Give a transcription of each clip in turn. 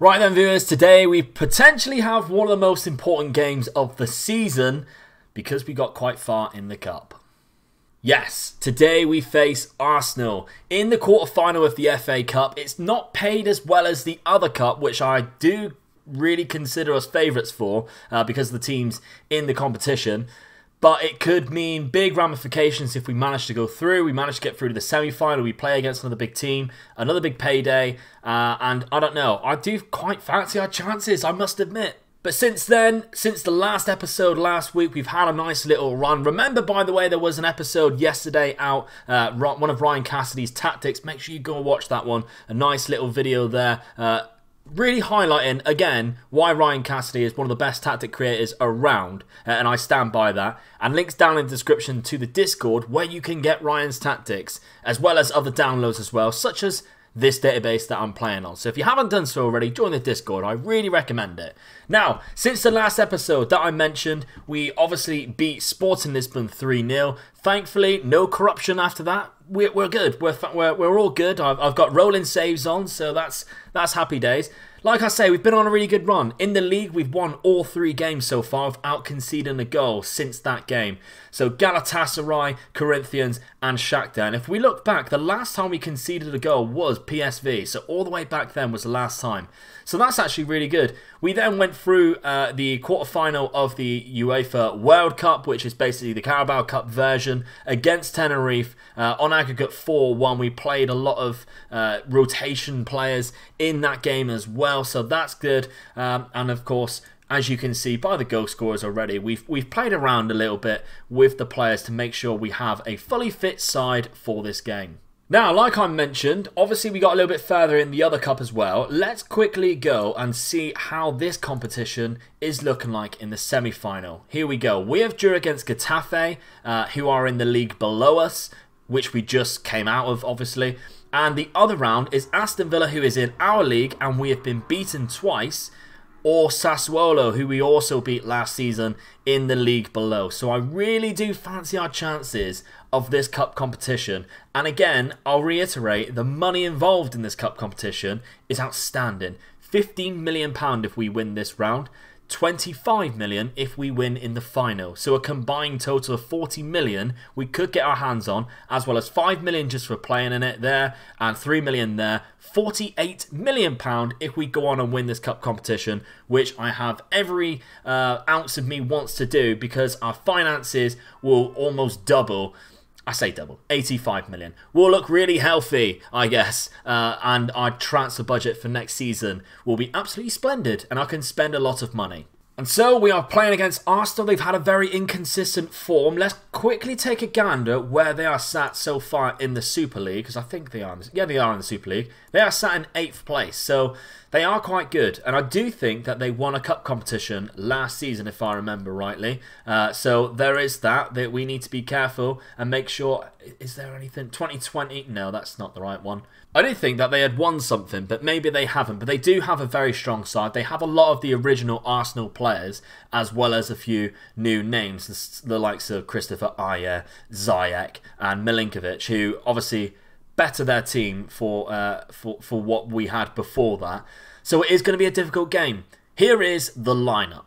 Right then viewers, today we potentially have one of the most important games of the season because we got quite far in the cup. Yes, today we face Arsenal in the quarter-final of the FA Cup. It's not paid as well as the other cup, which I do really consider us favourites for because of the teams in the competition. But it could mean big ramifications if we manage to go through. We manage to get through to the semi-final. We play against another big team, another big payday. And I don't know. I do quite fancy our chances, I must admit. But since then, since the last episode last week, we've had a nice little run. Remember, by the way, there was an episode yesterday out, one of Ryan Cassidy's tactics. Make sure you go and watch that one. A nice little video there. Really highlighting, again, why Ryan Cassidy is one of the best tactic creators around, and I stand by that. And links down in the description to the Discord where you can get Ryan's tactics, as well as other downloads as well, such as this database that I'm playing on. So if you haven't done so already, join the Discord. I really recommend it. Now, since the last episode that I mentioned, we obviously beat Sporting Lisbon 3-0. Thankfully, no corruption after that. We're good. We're all good. I've got rolling saves on, so that's happy days. Like I say, we've been on a really good run. In the league, we've won all 3 games so far without conceding a goal since that game. So Galatasaray, Corinthians and Shakhtar. And if we look back, the last time we conceded a goal was PSV. So all the way back then was the last time. So that's actually really good. We then went through the quarterfinal of the UEFA World Cup, which is basically the Carabao Cup version, against Tenerife. On aggregate 4-1, we played a lot of rotation players in that game as well, so that's good. And of course, as you can see by the goal scorers already, we've played around a little bit with the players to make sure we have a fully fit side for this game. Now, like I mentioned, obviously we got a little bit further in the other cup as well. Let's quickly go and see how this competition is looking like in the semi-final. Here we go. We have drew against Getafe, who are in the league below us, which we just came out of, obviously. And the other round is Aston Villa, who is in our league, and we have been beaten twice, or Sassuolo, who we also beat last season in the league below. So I really do fancy our chances of this cup competition. And again, I'll reiterate, the money involved in this cup competition is outstanding. £15 million if we win this round. 25 million if we win in the final. So a combined total of 40 million we could get our hands on, as well as 5 million just for playing in it there, and 3 million there. 48 million pound if we go on and win this cup competition, which I have every ounce of me wants to do, because our finances will almost double. I say double, 85 million. We'll look really healthy, I guess, and our transfer budget for next season will be absolutely splendid, and I can spend a lot of money. And so we are playing against Arsenal. They've had a very inconsistent form. Let's quickly take a gander where they are sat so far in the Super League, because I think they are. Yeah, they are in the Super League. They are sat in 8th place, so they are quite good. And I do think that they won a cup competition last season, if I remember rightly. So there is that we need to be careful and make sure. Is there anything? 2020? No, that's not the right one. I do think that they had won something, but maybe they haven't. But they do have a very strong side. They have a lot of the original Arsenal players, as well as a few new names, the likes of Christopher Ayer, Ziyech and Milinkovic, who obviously better their team for what we had before that. So it is going to be a difficult game. Here is the lineup.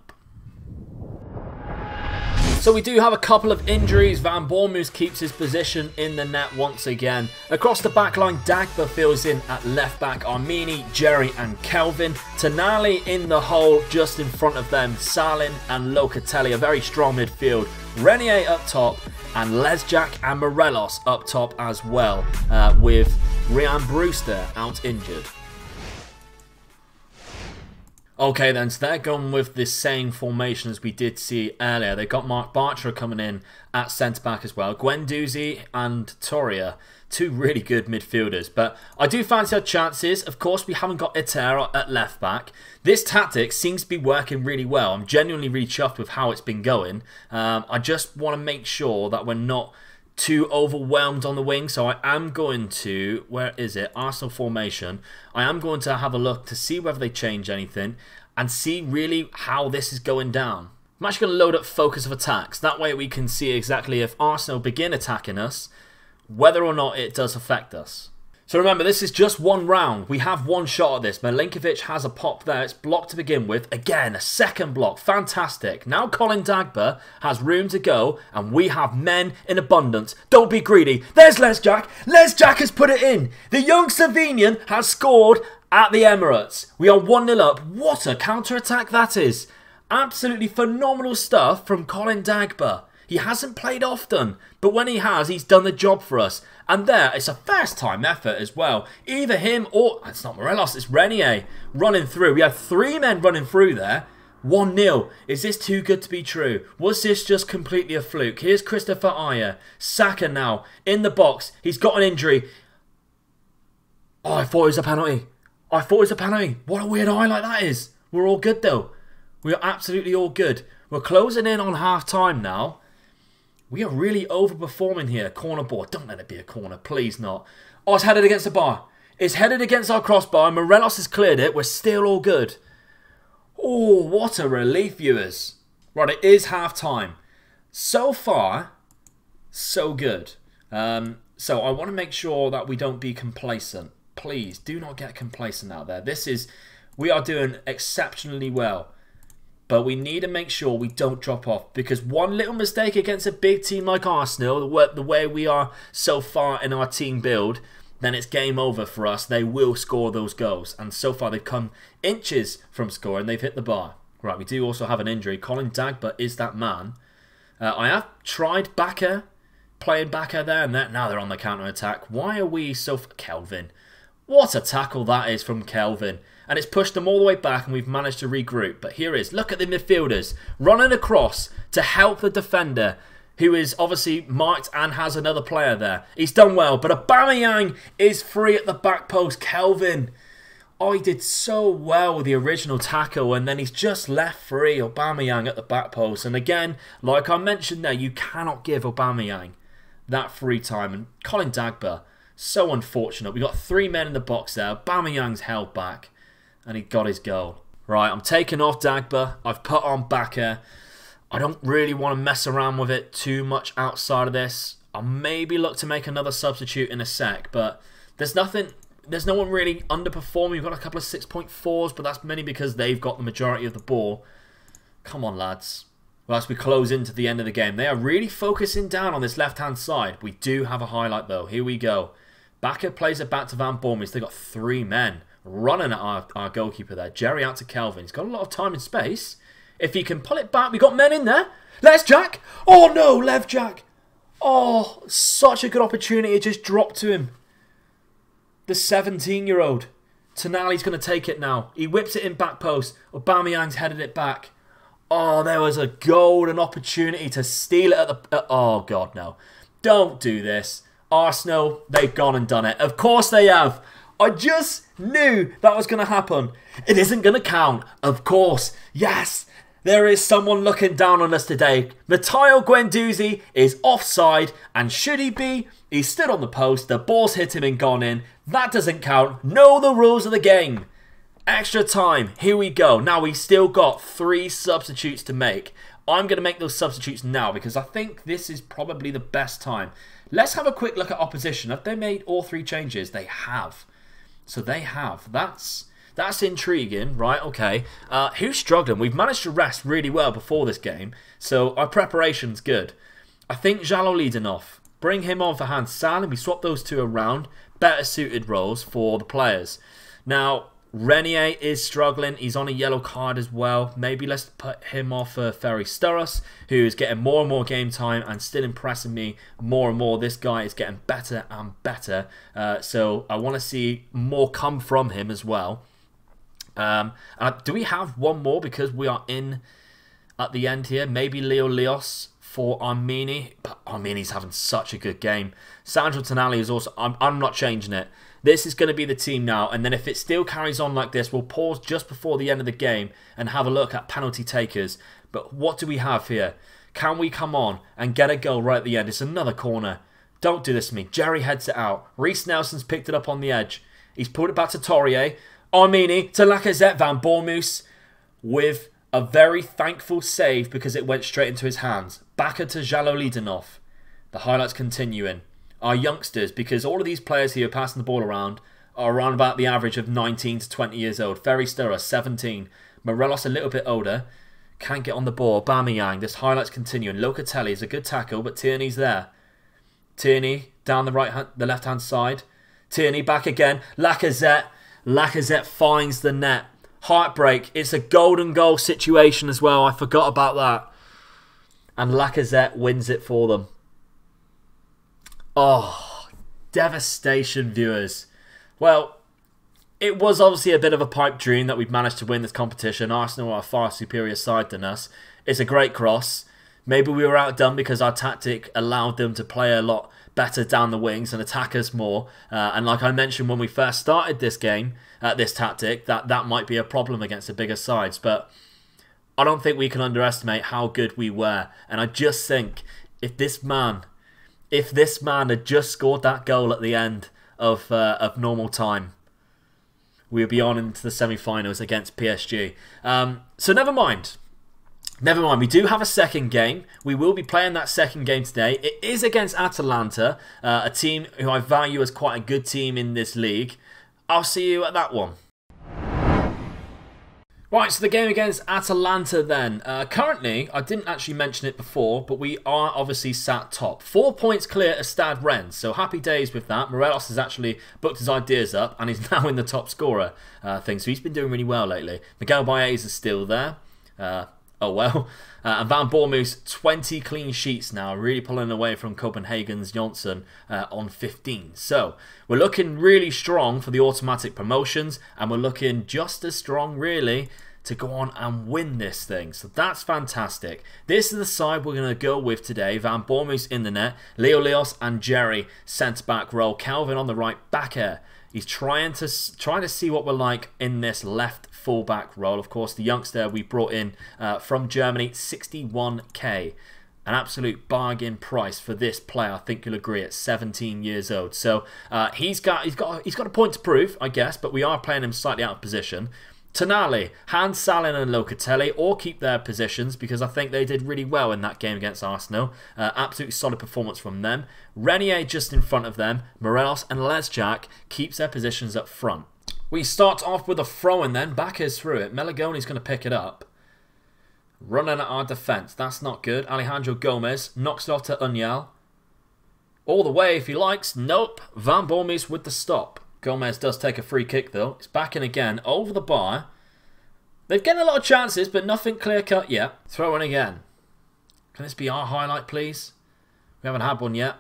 So we do have a couple of injuries. Van Bournemouth keeps his position in the net once again. Across the back line, Dagba fills in at left back. Armini, Jerry and Kelvin. Tonali in the hole just in front of them. Salin and Locatelli, a very strong midfield. Renier up top, and Lesjak and Morelos up top as well, with Ryan Brewster out injured. Okay then, so they're going with the same formation as we did see earlier. They've got Mark Bartra coming in at centre-back as well. Guendouzi and Torreira, 2 really good midfielders. But I do fancy our chances. Of course, we haven't got Itera at left-back. This tactic seems to be working really well. I'm genuinely really chuffed with how it's been going. I just want to make sure that we're not too overwhelmed on the wing, so I am going to, where is it, Arsenal formation, I am going to have a look to see whether they change anything and see really how this is going down. I'm actually going to load up focus of attacks, that way we can see exactly if Arsenal begin attacking us, whether or not it does affect us. So remember, this is just one round. We have one shot at this. Milinkovic has a pop there. It's blocked to begin with. Again, a second block. Fantastic. Now Colin Dagba has room to go, and we have men in abundance. Don't be greedy. There's Les Jack. Les Jack has put it in. The young Slovenian has scored at the Emirates. We are 1-0 up. What a counter-attack that is. Absolutely phenomenal stuff from Colin Dagba. He hasn't played often, but when he has, he's done the job for us. And there, it's a first-time effort as well. Either him or... It's not Morelos, it's Renier running through. We have 3 men running through there. 1-0. Is this too good to be true? Was this just completely a fluke? Here's Christopher Ayer. Saka now in the box. He's got an injury. Oh, I thought it was a penalty. I thought it was a penalty. What a weird highlight that is. We're all good, though. We are absolutely all good. We're closing in on half-time now. We are really overperforming here. Corner ball. Don't let it be a corner. Please not. Oh, it's headed against the bar. It's headed against our crossbar. Morelos has cleared it. We're still all good. Oh, what a relief, viewers. Right, it is half-time. So far, so good. So I want to make sure that we don't be complacent. Please, do not get complacent out there. We are doing exceptionally well. But we need to make sure we don't drop off. Because one little mistake against a big team like Arsenal, the way we are so far in our team build, then it's game over for us. They will score those goals. And so far they've come inches from scoring. They've hit the bar. Right, we do also have an injury. Colin Dagba is that man. I have tried Bakker, playing Bakker there. And now they're on the counter-attack. Why are we so... Kelvin. What a tackle that is from Kelvin. And it's pushed them all the way back and we've managed to regroup. But here is, look at the midfielders running across to help the defender, who is obviously marked and has another player there. He's done well, but Aubameyang is free at the back post. Kelvin, oh, he did so well with the original tackle and then he's just left free. Aubameyang at the back post. And again, like I mentioned there, you cannot give Aubameyang that free time. And Colin Dagba, so unfortunate. We got 3 men in the box there. Aubameyang's held back. And he got his goal. Right, I'm taking off Dagba. I've put on Bakker. I don't really want to mess around with it too much outside of this. I'll maybe look to make another substitute in a sec. But there's no one really underperforming. We've got a couple of 6.4s, but that's mainly because they've got the majority of the ball. Come on, lads. Well, as we close into the end of the game, they are really focusing down on this left-hand side. We do have a highlight, though. Here we go. Bakker plays it back to Van Bommel. They've got 3 men running at our goalkeeper there. Jerry out to Kelvin. He's got a lot of time and space. If he can pull it back, we got men in there. Les Jack. Oh no, Lev Jack. Oh, such a good opportunity. It just dropped to him. The 17-year-old. Tonali's going to take it now. He whips it in back post. Aubameyang's headed it back. Oh, there was a golden opportunity to steal it at the... oh, God, no. Don't do this. Arsenal, they've gone and done it. Of course they have. I just knew that was going to happen. It isn't going to count. Of course. Yes. There is someone looking down on us today. Matteo Guendouzi is offside. And should he be? He stood on the post. The ball's hit him and gone in. That doesn't count. Know the rules of the game. Extra time. Here we go. Now we've still got 3 substitutes to make. I'm going to make those substitutes now because I think this is probably the best time. Let's have a quick look at opposition. Have they made all 3 changes? They have. So they have. That's intriguing, right? Okay. Who's struggling? We've managed to rest really well before this game, so our preparation's good. I think Jalolidinov. Bring him on for Hans Sal, we swap those 2 around. Better suited roles for the players. Now, Renier is struggling. He's on a yellow card as well. Maybe let's put him off for Ferry Sturras, who is getting more and more game time and still impressing me more and more. This guy is getting better and better. So I want to see more come from him as well. Do we have one more because we are in at the end here? Maybe Leo Leos for Armini. But Armini's having such a good game. Sandro Tonali is also... I'm not changing it. This is going to be the team now, and then if it still carries on like this, we'll pause just before the end of the game and have a look at penalty takers. But what do we have here? Can we come on and get a goal right at the end? It's another corner. Don't do this to me. Jerry heads it out. Reece Nelson's picked it up on the edge. He's pulled it back to Torrier. Armini to Lacazette. Van Bommel with a very thankful save because it went straight into his hands. Bakker to Jalolidinov. The highlights continuing. our youngsters, because all of these players here passing the ball around are around about the average of 19 to 20 years old. Ferry Sturra, 17. Morelos a little bit older. Can't get on the ball. Aubameyang, this highlights continuing. Locatelli is a good tackle, but Tierney's there. Tierney down the left-hand side. Tierney back again. Lacazette. Lacazette finds the net. Heartbreak. It's a golden goal situation as well. I forgot about that. And Lacazette wins it for them. Oh, devastation, viewers. Well, it was obviously a bit of a pipe dream that we'd managed to win this competition. Arsenal are a far superior side than us. It's a great cross. Maybe we were outdone because our tactic allowed them to play a lot better down the wings and attack us more. And like I mentioned when we first started this game, this tactic, that might be a problem against the bigger sides. But I don't think we can underestimate how good we were. And I just think if this man had just scored that goal at the end of normal time, we would be on into the semi-finals against PSG. So never mind. Never mind. We do have a second game. We will be playing that second game today. It is against Atalanta, a team who I value as quite a good team in this league. I'll see you at that one. Right, so the game against Atalanta then. Currently, I didn't actually mention it before, but we are obviously sat top. 4 points clear of Stade Rennes, so happy days with that. Morelos has actually booked his ideas up and is now in the top scorer thing, so he's been doing really well lately. Miguel Baez is still there. Oh well. And Van Bournemouth's 20 clean sheets now, really pulling away from Copenhagen's Jonsson on 15. So, we're looking really strong for the automatic promotions, and we're looking just as strong, really, to go on and win this thing. So that's fantastic. This is the side we're going to go with today. Van Bournemouth's in the net, Leo Leos and Jerry centre-back role, Calvin on the right back here. He's trying to see what we're like in this left full-back role. Of course, the youngster we brought in from Germany, 61k. An absolute bargain price for this player, I think you'll agree, at 17 years old. So he's got a point to prove, I guess, but we are playing him slightly out of position. Tonali, Hans Salin and Locatelli all keep their positions because I think they did really well in that game against Arsenal. Absolutely solid performance from them. Renier just in front of them. Morelos and Lesjak keeps their positions up front. We start off with a throw-in then. Backers through it. Melagoni's going to pick it up. Running at our defence. That's not good. Alejandro Gomez knocks it off to Unyal. All the way if he likes. Nope. Van Bournemouth with the stop. Gomez does take a free kick though. It's back in again. Over the bar. They've getting a lot of chances, but nothing clear-cut yet. Throw in again. Can this be our highlight, please? We haven't had one yet.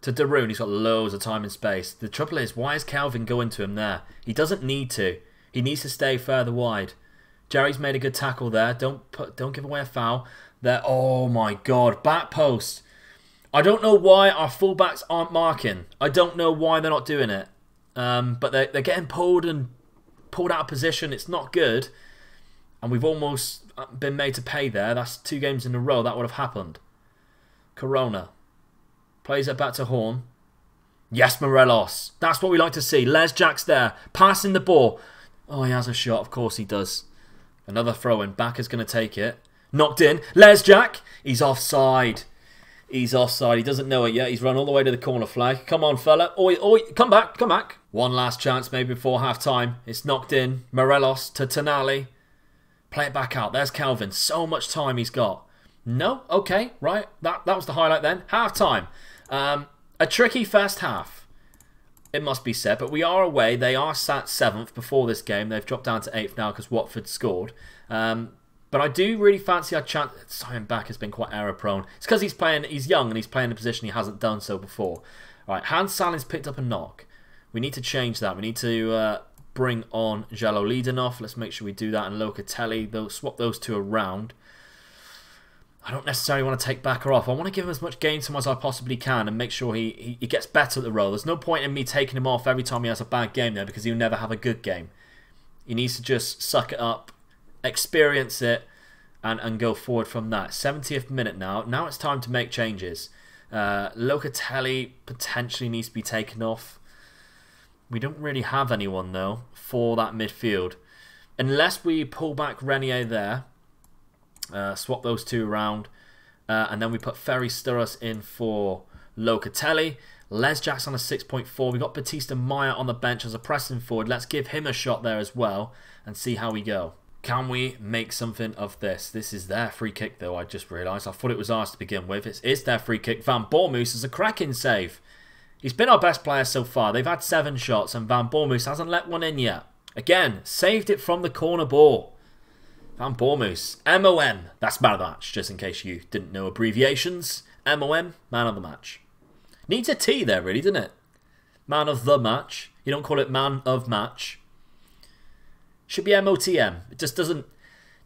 To Darun. He's got loads of time and space. The trouble is, why is Calvin going to him there? He doesn't need to. He needs to stay further wide. Jerry's made a good tackle there. Don't give away a foul. There. Oh my God. Back post. I don't know why our fullbacks aren't marking. I don't know why they're not doing it. But they're getting pulled out of position. It's not good. And we've almost been made to pay there. That's 2 games in a row that would have happened. Corona. Plays it back to Horn. Yes, Morelos. That's what we like to see. Lesjak's there. Passing the ball. Oh, he has a shot. Of course he does. Another throw-in. Backer's going to take it. Knocked in. Lesjak. He's offside. He's offside. He doesn't know it yet. He's run all the way to the corner flag. Come on, fella. Oi, oi. Come back. Come back. One last chance maybe before half-time. It's knocked in. Morelos to Tonali. Play it back out. There's Calvin. So much time he's got. No? Okay. Right. That was the highlight then. Half-time. A tricky first half, it must be said, but we are away. They are sat 7th before this game. They've dropped down to 8th now because Watford scored. But I do really fancy our chance. Simon Back has been quite error-prone. It's because he's young and he's playing a position he hasn't done so before. All right, Hans Salin's picked up a knock. We need to change that. We need to bring on Jalo Lidanov. Let's make sure we do that. And Locatelli, they'll swap those two around. I don't necessarily want to take Backer off. I want to give him as much game time as I possibly can and make sure he gets better at the role. There's no point in me taking him off every time he has a bad game there because he'll never have a good game. He needs to just suck it up, experience it, and go forward from that. 70th minute now. Now it's time to make changes. Locatelli potentially needs to be taken off. We don't really have anyone, though, for that midfield. Unless we pull back Renier there. Swap those two around. And then we put Ferry Sturras in for Locatelli. Les Jack's on a 6.4. We've got Batista Maya on the bench as a pressing forward. Let's give him a shot there as well and see how we go. Can we make something of this? This is their free kick, though, I just realised. I thought it was ours to begin with. It's their free kick. Van Bournemouth is a cracking save. He's been our best player so far. They've had 7 shots, and Van Bournemouth hasn't let one in yet. Again, saved it from the corner ball. Van Bournemouth. MOM. That's man of the match, just in case you didn't know abbreviations. MOM, man of the match. Needs a T there, really, doesn't it? Man of the match. You don't call it man of match. Should be MOTM. It just doesn't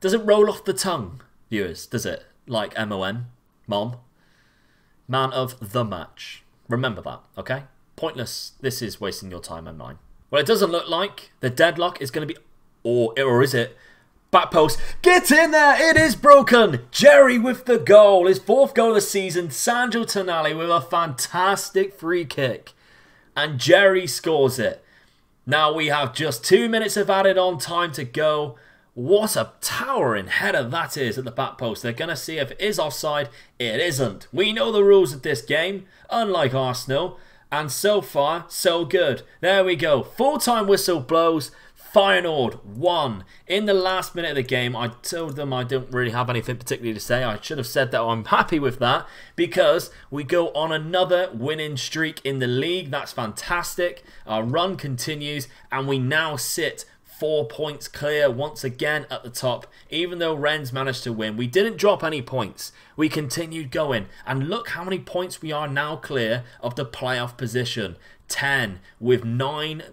roll off the tongue, viewers, does it? Like MOM. Mom. Man of the match. Remember that, okay? Pointless. This is wasting your time and mine. Well, it doesn't look like the deadlock is going to be... Or is it? Back post. Get in there. It is broken. Jerry with the goal. His 4th goal of the season. Sandro Tonali with a fantastic free kick. And Jerry scores it. Now we have just 2 minutes of added on time to go. What a towering header that is at the back post. They're going to see if it is offside. It isn't. We know the rules of this game, unlike Arsenal. And so far, so good. There we go. Full-time whistle blows. Feyenoord won. In the last minute of the game, I told them I don't really have anything particularly to say. I should have said that I'm happy with that because we go on another winning streak in the league. That's fantastic. Our run continues and we now sit 4 points clear once again at the top. Even though Rennes managed to win, we didn't drop any points. We continued going. And look how many points we are now clear of the playoff position. 10 with 9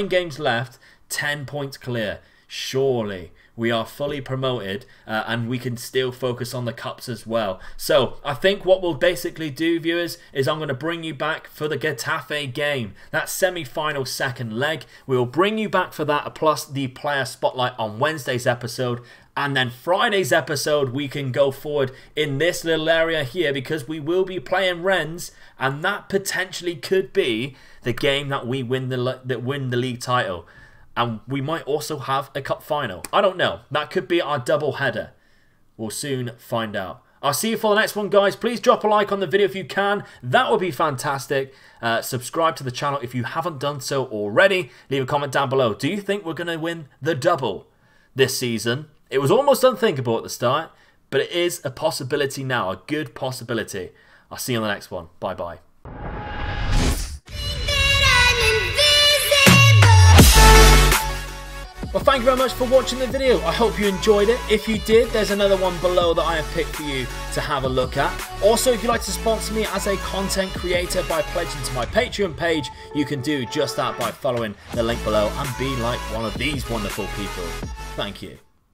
games left, 10 points clear. Surely we are fully promoted and we can still focus on the cups as well. So I think what we'll basically do, viewers, is I'm going to bring you back for the Getafe game. That semi-final second leg. We will bring you back for that, plus the player spotlight on Wednesday's episode. And then Friday's episode, we can go forward in this little area here because we will be playing Rennes, and that potentially could be the game that we win the league title. And we might also have a cup final. I don't know. That could be our double header. We'll soon find out. I'll see you for the next one, guys. Please drop a like on the video if you can. That would be fantastic. Subscribe to the channel if you haven't done so already. Leave a comment down below. Do you think we're going to win the double this season? It was almost unthinkable at the start, but it is a possibility now. A good possibility. I'll see you on the next one. Bye-bye. Well, thank you very much for watching the video. I hope you enjoyed it. If you did, there's another one below that I have picked for you to have a look at. Also, if you'd like to sponsor me as a content creator by pledging to my Patreon page, you can do just that by following the link below and be like one of these wonderful people. Thank you.